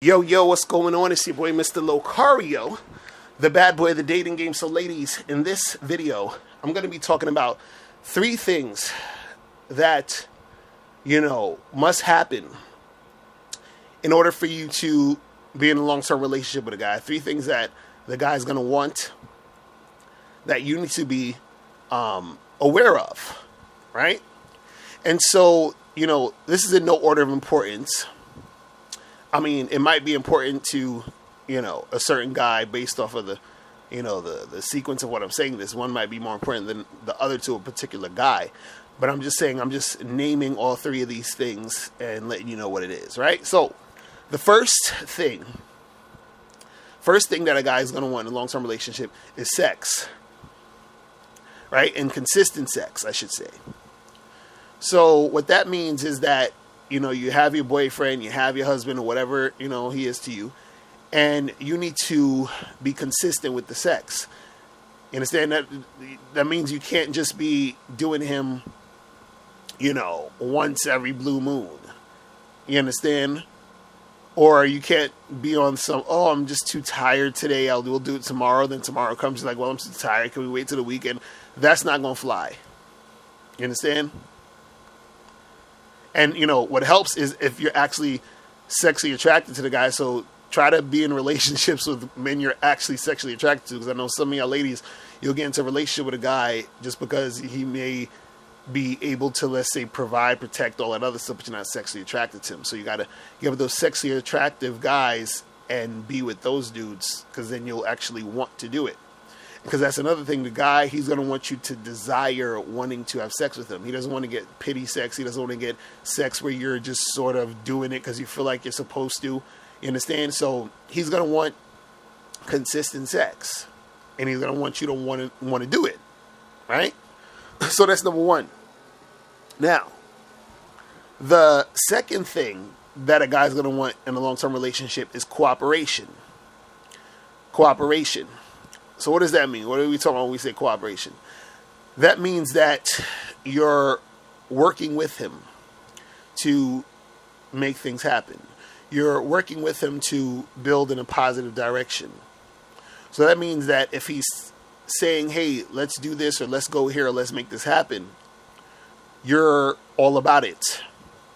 Yo, yo, what's going on? It's your boy, Mr. Locario, the bad boy of the dating game. So, ladies, in this video, I'm going to be talking about three things that, must happen in order for you to be in a long-term relationship with a guy. Three things that the guy's going to want that you need to be aware of, right? And so, this is in no order of importance. I mean, it might be important to, a certain guy based off of the sequence of what I'm saying. This one might be more important than the other to a particular guy. But I'm just saying, I'm just naming all three of these things and letting you know what it is, right? So, the first thing that a guy is going to want in a long-term relationship is sex, right? And consistent sex, I should say. So, what that means is that you have your boyfriend, you have your husband, or whatever, he is to you, and you need to be consistent with the sex. You understand that? That means you can't just be doing him, once every blue moon. You understand? Or you can't be on some, I'm just too tired today, we'll do it tomorrow. Then tomorrow comes, you're like, well, I'm too tired, can we wait till the weekend? That's not going to fly. You understand? And, what helps is if you're actually sexually attracted to the guy. So try to be in relationships with men you're actually sexually attracted to. Because I know some of y'all ladies, you'll get into a relationship with a guy just because he may be able to, let's say, provide, protect, all that other stuff, but you're not sexually attracted to him. So you got to get with those sexually attractive guys and be with those dudes, because then you'll actually want to do it. Because that's another thing. The guy, he's going to want you to desire wanting to have sex with him. He doesn't want to get pity sex. He doesn't want to get sex where you're just sort of doing it because you feel like you're supposed to. You understand? So he's going to want consistent sex. And he's going to want you to want to do it. Right? So that's number one. Now, the second thing that a guy's going to want in a long-term relationship is cooperation. Cooperation. So what does that mean? What are we talking about when we say cooperation? That means that you're working with him to make things happen. You're working with him to build in a positive direction. So that means that if he's saying, hey, let's do this, or let's go here, or let's make this happen, you're all about it.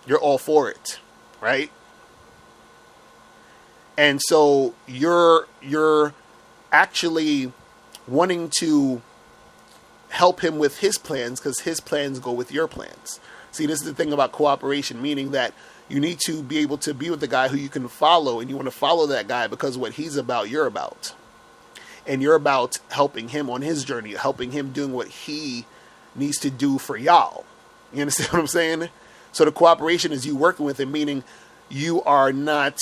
You're all for it, right? And so you're actually wanting to help him with his plans, because his plans go with your plans. See, this is the thing about cooperation, meaning that you need to be able to be with the guy who you can follow, and you want to follow that guy because what he's about, you're about. And you're about helping him on his journey, helping him doing what he needs to do for y'all. You understand what I'm saying? So the cooperation is you working with him, meaning you are not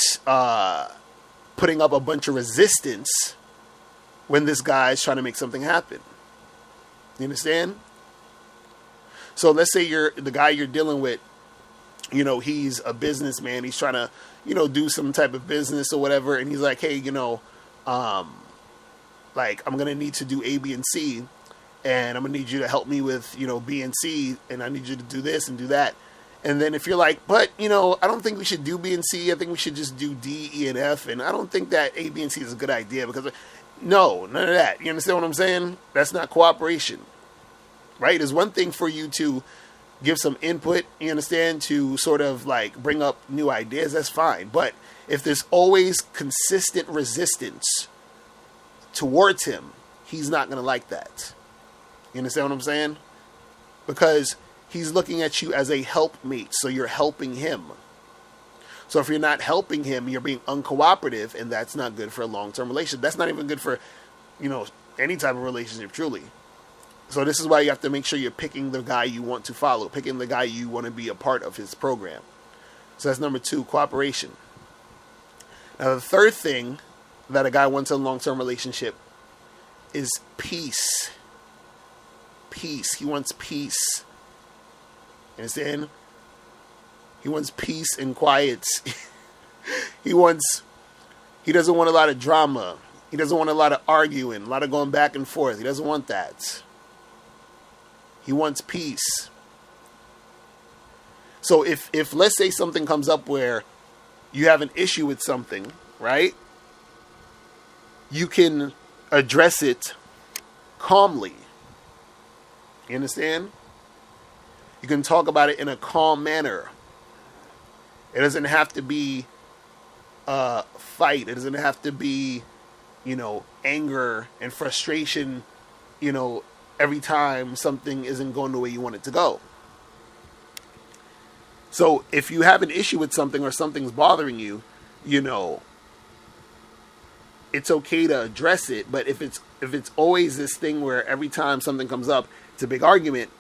putting up a bunch of resistance when this guy is trying to make something happen. You understand? So let's say the guy you're dealing with, he's a businessman. He's trying to, do some type of business or whatever. And he's like, hey, I'm going to need to do A, B, and C. And I'm going to need you to help me with, B and C. And I need you to do this and do that. And then if you're like, but, I don't think we should do B and C. I think we should just do D, E, and F. And I don't think that A, B, and C is a good idea because... No, none of that. You understand what I'm saying? That's not cooperation, right? It's one thing for you to give some input, you understand, to sort of like bring up new ideas. That's fine. But if there's always consistent resistance towards him, he's not going to like that. You understand what I'm saying? Because he's looking at you as a helpmate, so you're helping him. So if you're not helping him, you're being uncooperative, and that's not good for a long-term relationship. That's not even good for, any type of relationship, truly. So this is why you have to make sure you're picking the guy you want to follow, picking the guy you want to be a part of his program. So that's number two, cooperation. Now the third thing that a guy wants in a long-term relationship is peace. Peace. He wants peace. You understand? He wants peace and quiet. He doesn't want a lot of drama. He doesn't want a lot of arguing, a lot of going back and forth. He doesn't want that. He wants peace. So if let's say something comes up where you have an issue with something, right? You can address it calmly. You understand? You can talk about it in a calm manner. It doesn't have to be a fight. It doesn't have to be, anger and frustration, every time something isn't going the way you want it to go. So if you have an issue with something or something's bothering you, it's okay to address it. But if it's always this thing where every time something comes up, it's a big argument,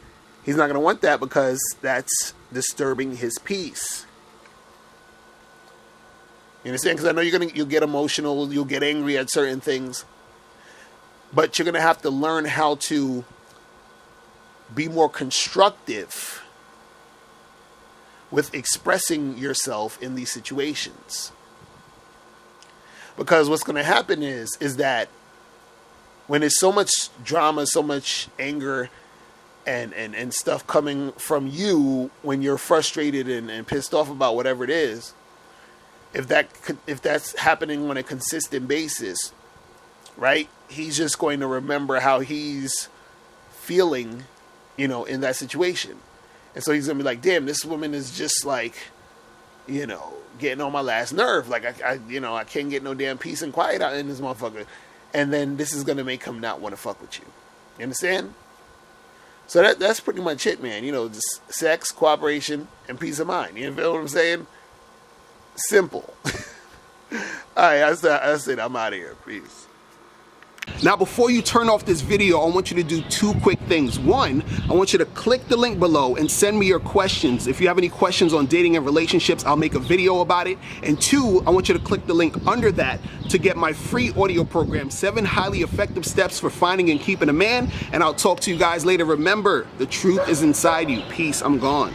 he's not going to want that, because that's disturbing his peace. You understand? Because I know you'll get emotional, you'll get angry at certain things, but you're going to have to learn how to be more constructive with expressing yourself in these situations. Because what's going to happen is that when there's so much drama, so much anger and stuff coming from you when you're frustrated and pissed off about whatever it is, if that's happening on a consistent basis, right? He's just going to remember how he's feeling, in that situation. And so he's going to be like, damn, this woman is just like, getting on my last nerve. Like, I can't get no damn peace and quiet out in this motherfucker. And then this is going to make him not want to fuck with you. You understand? So that's pretty much it, man. Just sex, cooperation, and peace of mind. You feel what I'm saying? Simple. All right, that's it. I'm out of here. Peace. Now, before you turn off this video, I want you to do two quick things. One, I want you to click the link below and send me your questions. If you have any questions on dating and relationships, I'll make a video about it. And two, I want you to click the link under that to get my free audio program, 7 highly effective steps for finding and keeping a man. And I'll talk to you guys later. Remember, the truth is inside you. Peace. I'm gone.